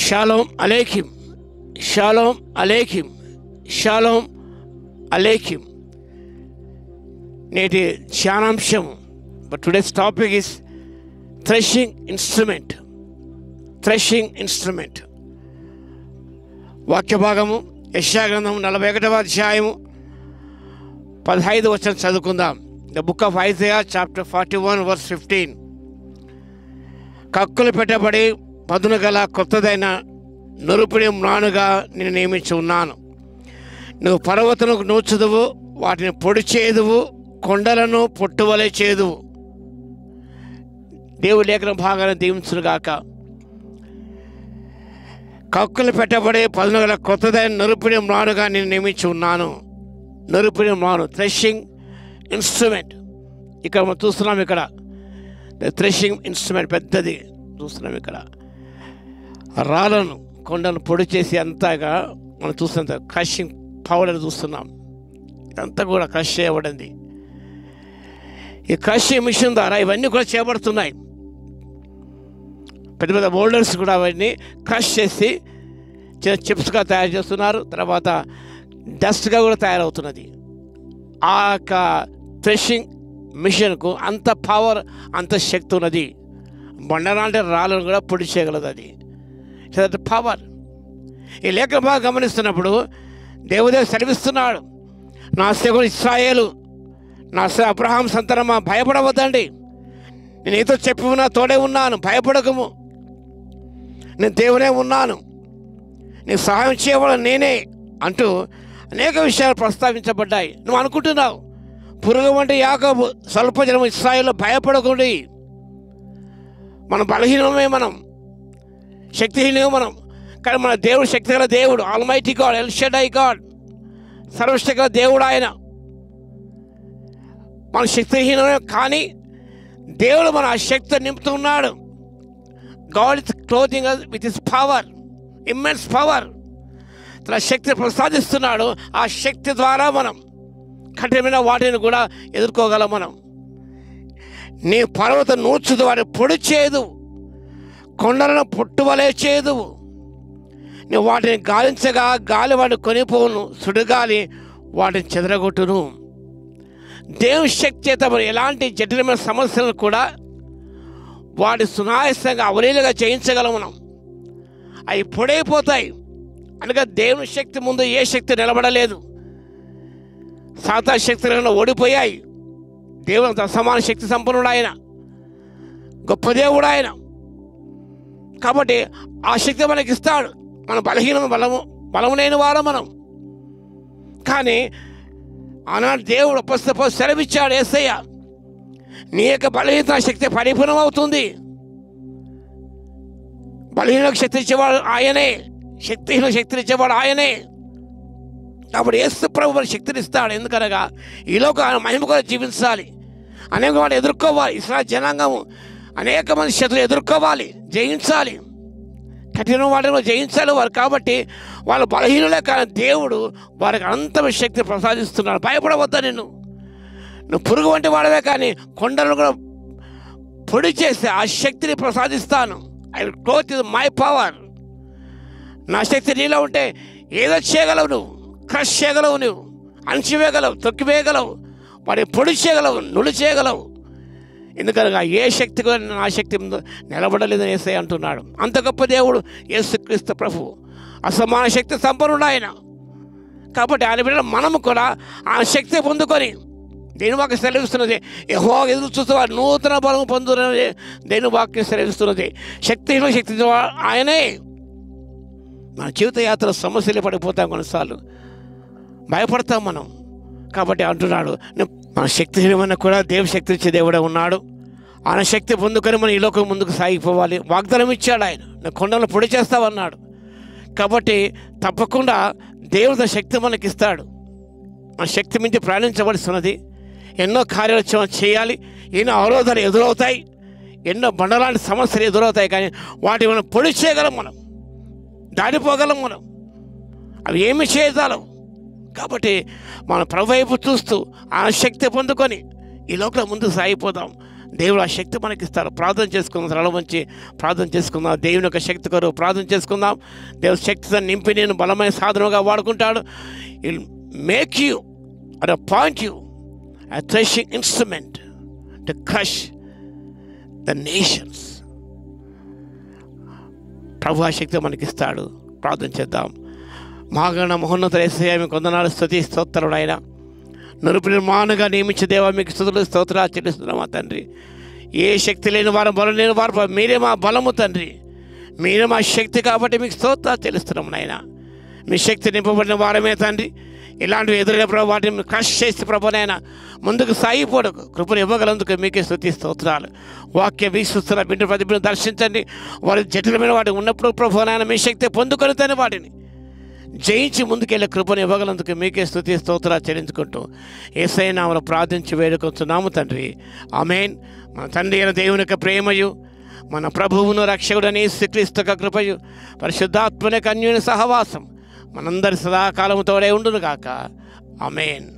Shalom aleichem, shalom aleichem, shalom aleichem. నేటి ధ్యానాంశం, but today's topic is threshing instrument. Threshing instrument. వాక్య భాగము యెషయా గ్రంథం 41వ అధ్యాయము 15వ వచనం చదువుకుందాం. The book of Isaiah chapter 41 verse 15. కక్కులు పెట్టబడి పదును గల కొత్తదైన నురుపిడి మ్రానుగా నేను నియమించి ఉన్నాను. నువ్వు పర్వతములకు నూర్చుదువు, వాటిని పొడి చేదువు, కొండలను పొట్టువలే చేదువు. దేవుడి లేఖన భాగాన్ని దీవించునుగాక. కక్కులు పెట్టబడి పదును గల కొత్తదైన నురుపిడి మ్రానుగా నేను నియమించి ఉన్నాను. నురుపిడి మ్రాను, థ్రెషింగ్ ఇన్స్ట్రుమెంట్. ఇక్కడ మనం చూస్తున్నాం, ఇక్కడ థ్రెషింగ్ ఇన్స్ట్రుమెంట్ పెద్దది చూస్తున్నాం. ఇక్కడ రాళ్ళను కొండను పొడి చేసి అంతగా మనం చూస్తున్న క్రషింగ్ పవర్ చూస్తున్నాం. ఇదంతా కూడా క్రష్ చేయబడింది. ఈ క్రషింగ్ మిషన్ ద్వారా ఇవన్నీ కూడా చేయబడుతున్నాయి. పెద్ద పెద్ద బోల్డర్స్ కూడా అవన్నీ క్రష్ చేసి చిన్న చిప్స్గా తయారు చేస్తున్నారు. తర్వాత డస్ట్గా కూడా తయారవుతున్నది. ఆ యొక్క థ్రెషింగ్ మిషన్కు అంత పవర్, అంత శక్తి ఉన్నది. బండలాంటి రాళ్ళను కూడా పొడి చేయగలదు అది. పవర్. ఈ లేఖన బాగా గమనిస్తున్నప్పుడు దేవుదేవుడు సెలవిస్తున్నాడు, నా సేవకుడు ఇశ్రాయేలు, నా అబ్రహాం సంతానమా, భయపడవద్దండి, నేను నీతో చెప్పి ఉన్నా, తోడే ఉన్నాను, భయపడకము, నేను దేవునే ఉన్నాను, నీకు సహాయం చేయవడం నేనే అంటూ అనేక విషయాలు ప్రస్తావించబడ్డాయి. నువ్వు అనుకుంటున్నావు పురుగు వంటి యాకోబు, స్వల్ప జనం ఇశ్రాయేలు, భయపడకండి, మనం బలహీనమే, మనం శక్తిహీనమే మనం. కానీ మన దేవుడు శక్తిగల దేవుడు, almighty God, El Shaddai God, సర్వశక్తిగల దేవుడు ఆయన. మన శక్తిహీనమే, కానీ దేవుడు మన ఆ శక్తి నింపుతున్నాడు. God is closing us with his power, immense power. తన శక్తిని ప్రసాదిస్తున్నాడు. ఆ శక్తి ద్వారా మనం కఠినమైన వాటిని కూడా ఎదుర్కోగలం. మనం నీ పర్వతం నూర్చుదు, వాటిని పొడి చేయదు, కొండలను పొట్టువలే చేయదు. నువ్వు వాటిని గాలించగా గాలి వాటిని కొనిపోను, సుడిగాలి వాటిని చెదరగొట్టును. దేవుని శక్తి చేత మనం ఎలాంటి జటిలమైన సమస్యలను కూడా వాటి సునాయాసంగా అవలీలుగా జయించగలం. మనం అవి పొడైపోతాయి. అనగా దేవుని శక్తి ముందు ఏ శక్తి నిలబడలేదు. సాతాను శక్తులను ఓడిపోయాయి. దేవుని సమాన శక్తి సంపన్నుడు ఆయన, గొప్ప దేవుడు ఆయన. కాబట్టి ఆ శక్తి మనకి ఇస్తాడు. మన బలహీనము బలము లేని వారం మనం. కానీ ఆనాడు దేవుడు పుస్తకం సెలవిచ్చాడు, యేసయ్య, నీ యొక్క బలహీనత శక్తి పరిపూర్ణం అవుతుంది. బలహీనకు శక్తి ఇచ్చేవాడు ఆయనే, శక్తిహీన శక్తిని ఇచ్చేవాడు ఆయనే. కాబట్టి యేసు ప్రభు మన శక్తిని ఇస్తాడు. ఎందుకనగా ఈలోక ఆయన మహిమ కూడా జీవించాలి, అనేక వాడు ఎదుర్కోవాలి. ఇస్రాయేల్ జనాంగము అనేక మంది శత్రులు ఎదుర్కోవాలి, జయించాలి, కఠిన వాటిని జయించాలి వారు. కాబట్టి వాళ్ళు బలహీనులే, కానీ దేవుడు వారికి అనంతమైన శక్తిని ప్రసాదిస్తున్నాడు. భయపడవద్దా, నువ్వు పురుగు వంటి వాడవే, కానీ కొండలను కూడా పొడి చేసి ఆ శక్తిని ప్రసాదిస్తాను. I will close with my power. నా శక్తి నీలో ఉంటే ఏదో చేయగలవు, నువ్వు క్రష్ చేయగలవు, నువ్వు అణచివేయగలవు, తొక్కివేయగలవు, వాడి పొడి చేయగలవు, నుడి చేయగలవు. ఎందుకనగా ఏ శక్తి కూడా నా శక్తి ముందు నిలబడలేదని యేసయ్య అంటున్నాడు. అంత గొప్ప దేవుడు యేసుక్రీస్తు ప్రభు, అసమాన శక్తి సంపన్నుడు ఆయన. కాబట్టి ఆయన బిడ్డలు మనము కూడా ఆ శక్తి పొందుకొని, దేని వాక్యం సెలవిస్తున్నది, యెహోవా ఎదురు చూసేవారు నూతన బలం పొందుతున్నది. దేని వాక్యం సెలవిస్తున్నది, శక్తిహీన శక్తి ఆయనే. మన జీవిత యాత్ర సమస్యలు పడిపోతాం, కొన్నిసార్లు భయపడతాం మనం. కాబట్టి అంటున్నాడు, మన శక్తిహీనమైన కూడా దేవుని శక్తి ఇచ్చే దేవుడే ఉన్నాడు. ఆయన శక్తి పొందుకొని మనం ఈ లోకం ముందుకు సాగిపోవాలి. వాగ్దానం ఇచ్చాడు ఆయన, నేను కొండలను పొడి చేస్తావన్నాడు. కాబట్టి తప్పకుండా దేవుడు శక్తి మనకి ఇస్తాడు. మన శక్తి మించి ప్రయాణించవలసినది. ఎన్నో కార్యాలు చేయాలి, ఎన్నో అవరోధాలు ఎదురవుతాయి, ఎన్నో బండలాంటి సమస్యలు ఎదురవుతాయి. కానీ వాటి మనం పొడి చేయగలం, మనం దాడిపోగలం, మనం అవి ఏమి చేయగలం. కాబట్టి మన ప్రభు వైపు చూస్తూ ఆ శక్తి పొందుకొని ఈ లోకంలో ముందుకు సాగిపోదాం. దేవుడు ఆ శక్తి మనకి ఇస్తారు. ప్రార్థన చేసుకుందాం, తల వంచి ప్రార్థన చేసుకుందాం. దేవుని యొక్క శక్తి కొరకు ప్రార్థన చేసుకుందాం. దేవుని శక్తితో నింపి నేను బలమైన సాధనగా వాడుకుంటాడు. Will make you or appoint you a threshing instrument to crush the nations. ప్రభు ఆ శక్తి మనకిస్తాడు. ప్రార్థన చేద్దాం. మహాగణ మహోన్నత యేసయ్యా మీకు వందనాలు, స్తుతి స్తోత్రాలు. ఆయన నలుపు నిర్మాణంగా నియమించే దేవా మీకు స్తుతులు స్తోత్రాలు చెల్లిస్తున్నాం. మా తండ్రి, ఏ శక్తి లేని వారు, బలం లేని వారు, మీరే మా బలము తండ్రి, మీరే మా శక్తి కాబట్టి మీకు స్తోత్రాలు చెల్లిస్తున్నాం. నాయన మీ శక్తి నింపబడిన వారమే తండ్రి. ఇలాంటివి ఎదురైన ప్రభు వాటిని క్రష్ చేసి ప్రభునైనా ముందుకు సాగిపోడు కృపను ఇవ్వగలందుకు మీకే స్తుతి స్తోత్రాలు. వాక్య వీక్షిస్తున్న బిడ్డ ప్రతి బిడ్డను దర్శించండి. వారి జటిలమైన వాటి ఉన్నప్పుడు ప్రభునైనా మీ శక్తి పొందుకొని వాటిని జయించి ముందుకెళ్ళే కృపను ఇవ్వగలందుకు మీకే స్తుతి స్తోత్రాలు చెల్లించుకుంటూ యేసయ్య నామములో ప్రార్థించి వేడుకొంచున్నాము తండ్రి. ఆమేన్. మన తండ్రి అయిన దేవుని యొక్క ప్రేమయు, మన ప్రభువును రక్షకుడని యేసుక్రీస్తు యొక్క కృపయు, పరిశుద్ధాత్మని అన్యోన్య సహవాసం మనందరి సదాకాలము తోడే ఉండును గాక. ఆమేన్.